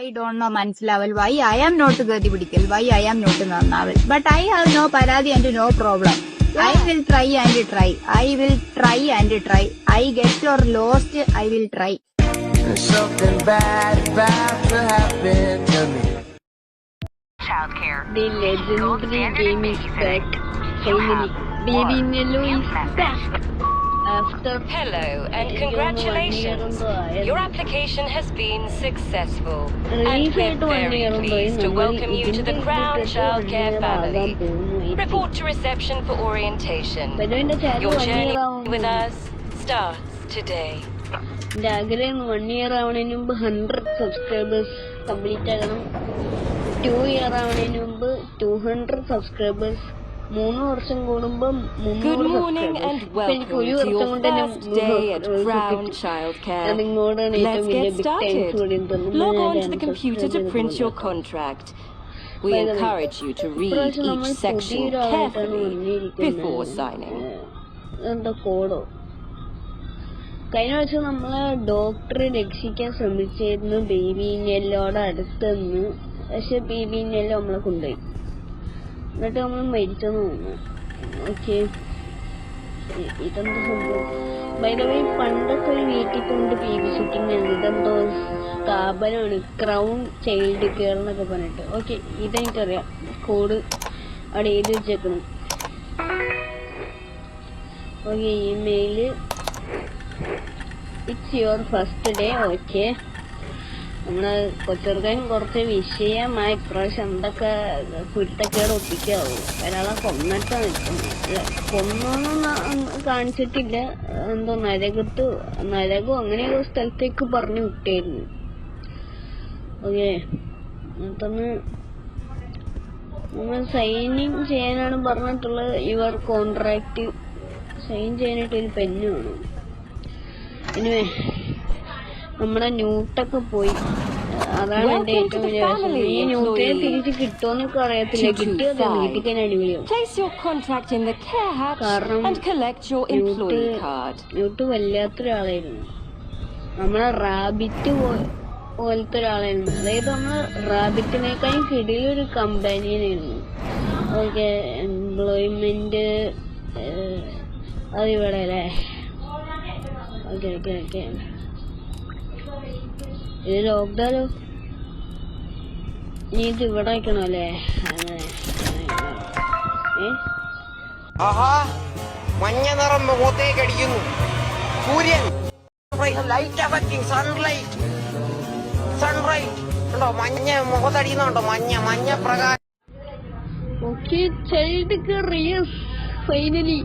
I don't know മനസ്സിലാവൽ why I am not ഗതി പിടിക്കൽ why I am not നന്നാവൽ but I have no പരാതി and no problem. I will try and try. I will try and try. I get or lost. I will try. Something bad about to happen to me. Childcare. The legendary game is back. Finally, Baby Nello is back. After Hello and congratulations. Your application has been successful. And we're very pleased to welcome you to the Crown Childcare family. Report to reception for orientation. Your journey with us starts today. എൻ്റെ ആഗ്രഹം 1 year ആവണതിന് മുമ്പ് 100 subscribers complete ആകണം. 2 year ആവണതിന് മുമ്പ് 200 subscribers. 3 വർഷം കൂടുമ്പോ 300 subscribers. എനിക്ക് 1 വർഷം കൊണ്ട് തന്നെ നിങ്ങളോടാണ് ഏറ്റവും വലിയ ബിഗ് താങ്ക്സ് പറയുന്നത്. Log on to the computer to print your contract. We encourage you to read each section carefully before signing. എന്താ കോഡോ? കഴിഞ്ഞ വർഷം നമ്മളെ ഡോക്ടറെ രക്ഷിക്കാൻ ശ്രമിച്ചിരുന്നു ബേബി നെല്ലോടെ അടുത്ത് നിന്ന്. പക്ഷെ ബേബി നെല്ലോ നമ്മളെ കൊണ്ടുപോയി. എന്നിട്ട് നമ്മൾ മരിച്ചെന്ന് തോന്നുന്നു. ഓക്കെ, ഇതെന്താ സംഭവം? ബൈ ദ വേ, പണ്ടൊക്കെ ഒരു വീട്ടിൽ കൊണ്ട് ബേബി ഷൂട്ടിങ് ഇതെന്തോ സ്ഥാപനമാണ്, ക്രൗൺ ചൈൽഡ് കെയർ എന്നൊക്കെ പറഞ്ഞിട്ട്. ഓക്കെ, ഇതെനിക്കറിയാം. കോഡ് അവിടെ എഴുതി വെച്ചേക്കണം. Okay, email it's your first day. Okay, നമ്മള് കൊച്ചെറുക്കൻ കുറച്ച് വിഷയമായി ഇപ്രാവശ്യം എന്തൊക്കെ കുരുത്തക്കേട് ഒപ്പിക്കാവൂ. ഒരാളെ കൊന്നിട്ടാ നിൽക്കുന്നത്. കൊന്നൊന്നും കാണിച്ചിട്ടില്ല. എന്തോ നരകോ അങ്ങനെയൊരു സ്ഥലത്തേക്ക് പറഞ്ഞു വിട്ടായിരുന്നു. ഓക്കെ, എന്നിട്ടൊന്ന് നമ്മൾ സൈനിങ് ചെയ്യാനാണ് പറഞ്ഞിട്ടുള്ളത്. യുവർ കോൺട്രാക്ട് സൈൻ ചെയ്യാനായിട്ട് ഒരു പെന്ന് വേണം. എനിവേ, നമ്മുടെ ന്യൂട്ടൊക്കെ പോയി. അതാണ് എന്റെ ഏറ്റവും വലിയ ആവശ്യം. ഈ ന്യൂട്ടിനെ തിരിച്ച് കിട്ടുമെന്നൊക്കെ അറിയത്തില്ല. കിട്ടിയത് വീട്ടിൽ തന്നെ അടിപൊളിയാവും. കാരണം ന്യൂട്ട് വല്ലാത്തൊരാളായിരുന്നു. നമ്മളെ റാബിറ്റ് പോലത്തെ ഒരാളായിരുന്നു. അതായത് നമ്മളെ റാബിറ്റിനേക്കാളും കിടിലൊരു കമ്പാനിയനായിരുന്നു. ഓക്കെ, എംപ്ലോയ്മെന്റ് അതിവിടെ അല്ലേ? ഓക്കെ ഓക്കെ ഓക്കെ, ഇത് ലോക്ക്ഡൗൺ. നീ ഇത് ഇവിടെ വയ്ക്കണോ അല്ലേ? മഞ്ഞ നിറം മുഖത്തേക്ക് അടിക്കുന്നു. സൂര്യൻ ലൈറ്റ് അഫക്റ്റിംഗ് സൺലൈറ്റ് ഉണ്ടോ? മഞ്ഞ മുഖത്തടിയുന്നുണ്ടോ? മഞ്ഞ പ്രകാശം. Okay, child care finally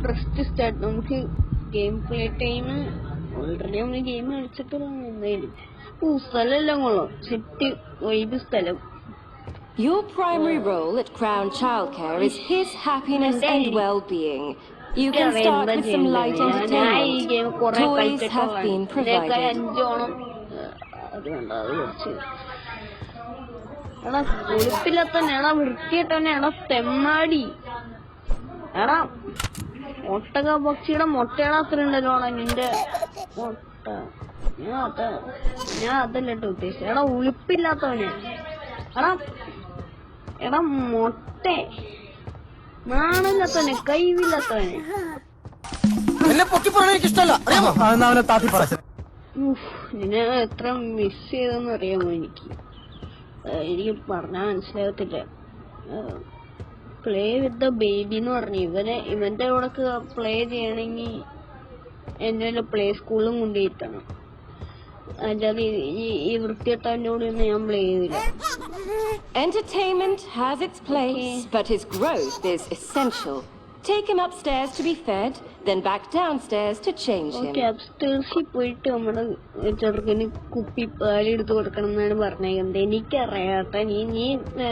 first start. നമുക്ക് ഗെയിം പ്ലേ ടൈം ഓൾറെഡി നമ്മൾ ഗെയിം കളിച്ചിട്ടുള്ളതാണ്. എന്തായാലും സ്ഥലമെല്ലാം കൊള്ളാം. സെറ്റ് വൈബ് സ്ഥലം. Your primary role at Crown Childcare is his happiness and well-being. You can start with some light entertainment. Toys have been provided. എടാ കൊഴുപ്പില്ലാത്തന്നെ, എടാ വൃത്തിയായിട്ടന്നെ, എടാ തെമ്മാടി, എടാ ഒട്ടക പക്ഷിയുടെ മുട്ടയുടെ അത്ര ഉണ്ടല്ലോ നിന്റെ മുട്ട. ഞാൻ അതല്ല കേട്ടോ ഉദ്ദേശിച്ചത്. എടാ ഉളുപ്പില്ലാത്തവനെ, എടാ മൊട്ട നാണില്ലാത്തവനെ, കഴിവില്ലാത്തവനെ. നിന്നെ എത്ര മിസ് ചെയ്തെന്ന് അറിയാമോ? എനിക്ക് പറഞ്ഞാൽ മനസ്സിലാകത്തില്ല. പ്ലേ വിത്ത് ദ ബേബി എന്ന് പറഞ്ഞു. ഇവന്റെ കൂടെ പ്ലേ ചെയ്യണമെങ്കിൽ എന്റെ പ്ലേ സ്കൂളിലും കൊണ്ടുപോയിട്ടാണ്. അല്ലാതെ ഈ വൃത്തിയെട്ടാൻ്റെ കൂടെ ഒന്നും ഞാൻ പ്ലേ ചെയ്തില്ല. Entertainment has its place, but his growth is essential. Take him upstairs to be fed, then back downstairs to change him. Okay, upstairs പോയിട്ട് നമ്മുടെ ചെറുക്കന് കുപ്പി പാലെടുത്ത് കൊടുക്കണം എന്നാണ് പറഞ്ഞേക്കുന്നത്. എനിക്കറിയാത്ത നീ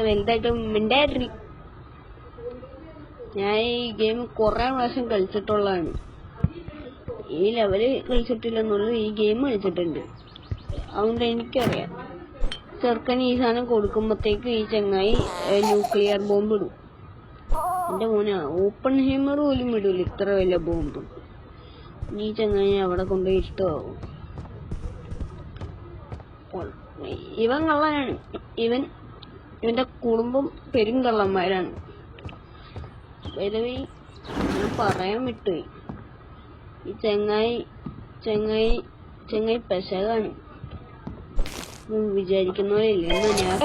വലുതായിട്ട് മിണ്ടായിട്ടില്ല. ഞാൻ ഈ ഗെയിം കുറെ പ്രാവശ്യം കളിച്ചിട്ടുള്ളതാണ്. ഈ ലെവല് കളിച്ചിട്ടില്ലെന്നുള്ളൂ, ഈ ഗെയിം കളിച്ചിട്ടുണ്ട്. അതുകൊണ്ട് എനിക്കറിയാം. ചെറുക്കന് ഈ സാധനം കൊടുക്കുമ്പോഴത്തേക്ക് ഈ ചങ്ങായി ന്യൂക്ലിയർ ബോംബ് ഇടും. എന്റെ മോനെ, ഓപ്പൺ ഹീമർ പോലും ഇടൂല ഇത്ര വലിയ ബോംബ്. ഈ ചങ്ങായി അവിടെ കൊണ്ടുപോയി ഇഷ്ടമാവും. ഇവൻ കള്ളനാണ്. ഇവന്റെ കുടുംബം പെരും കള്ളന്മാരാണ്. ഞാൻ പറയാൻ വിട്ടുപോയി. ഈ ചെങ്ങായി പെശകാണ്. വിചാരിക്കുന്ന പോലെ ഇല്ല.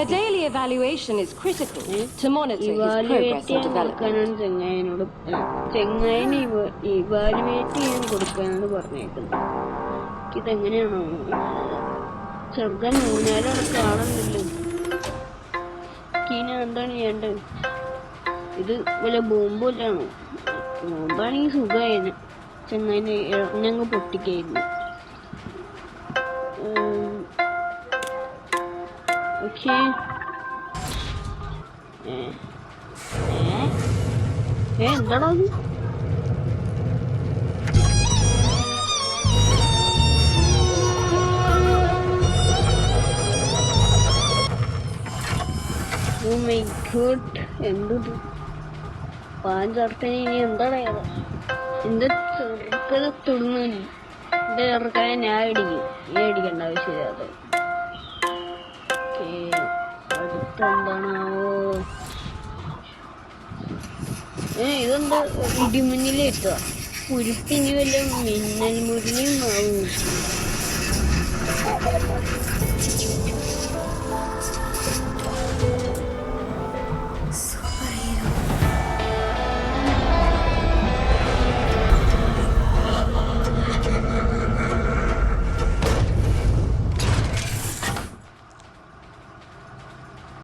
A daily evaluation is critical to monitor his progress and development. ചെങ്ങായിനെ ഇവാലുവേറ്റ് ചെയ്യാൻ കൊടുക്കാനാണ് പറഞ്ഞേക്കുന്നത്. ഇതെങ്ങനെയാണോ ചെറുക്കൻ മൂന്നാലും കാണുന്നില്ല. ഇനി എന്താണ് ചെയ്യേണ്ടത്? ഇത് വല്ല ബോംബല്ലാണോ? ബോംബാണെങ്കിൽ സുഖമായിരുന്നു. ചെങ്ങായിനെ ഇറങ്ങങ്ങ് പൊട്ടിക്കായിരുന്നു. ഓക്കെ, എന്താണോ അത്? ഓ മൈ ഗോഡ്, എന്തത് പാഞ്ചർക്കന്? ഇനി എന്താണ് എന്റെ ചെറുക്കനെ തൊടുന്നു. എന്റെ ചെറുക്കനെ ഞാൻ ഇടിക്കും. നീ അടിക്കേണ്ട ആവശ്യമില്ല. അത് അടുത്തെന്താണാവോ? ഇതെന്താ ഇടിമുന്നിലേറ്റാ? കുരുപ്പിനി വല്ല മിന്നൽ മുരളിയും ആവും.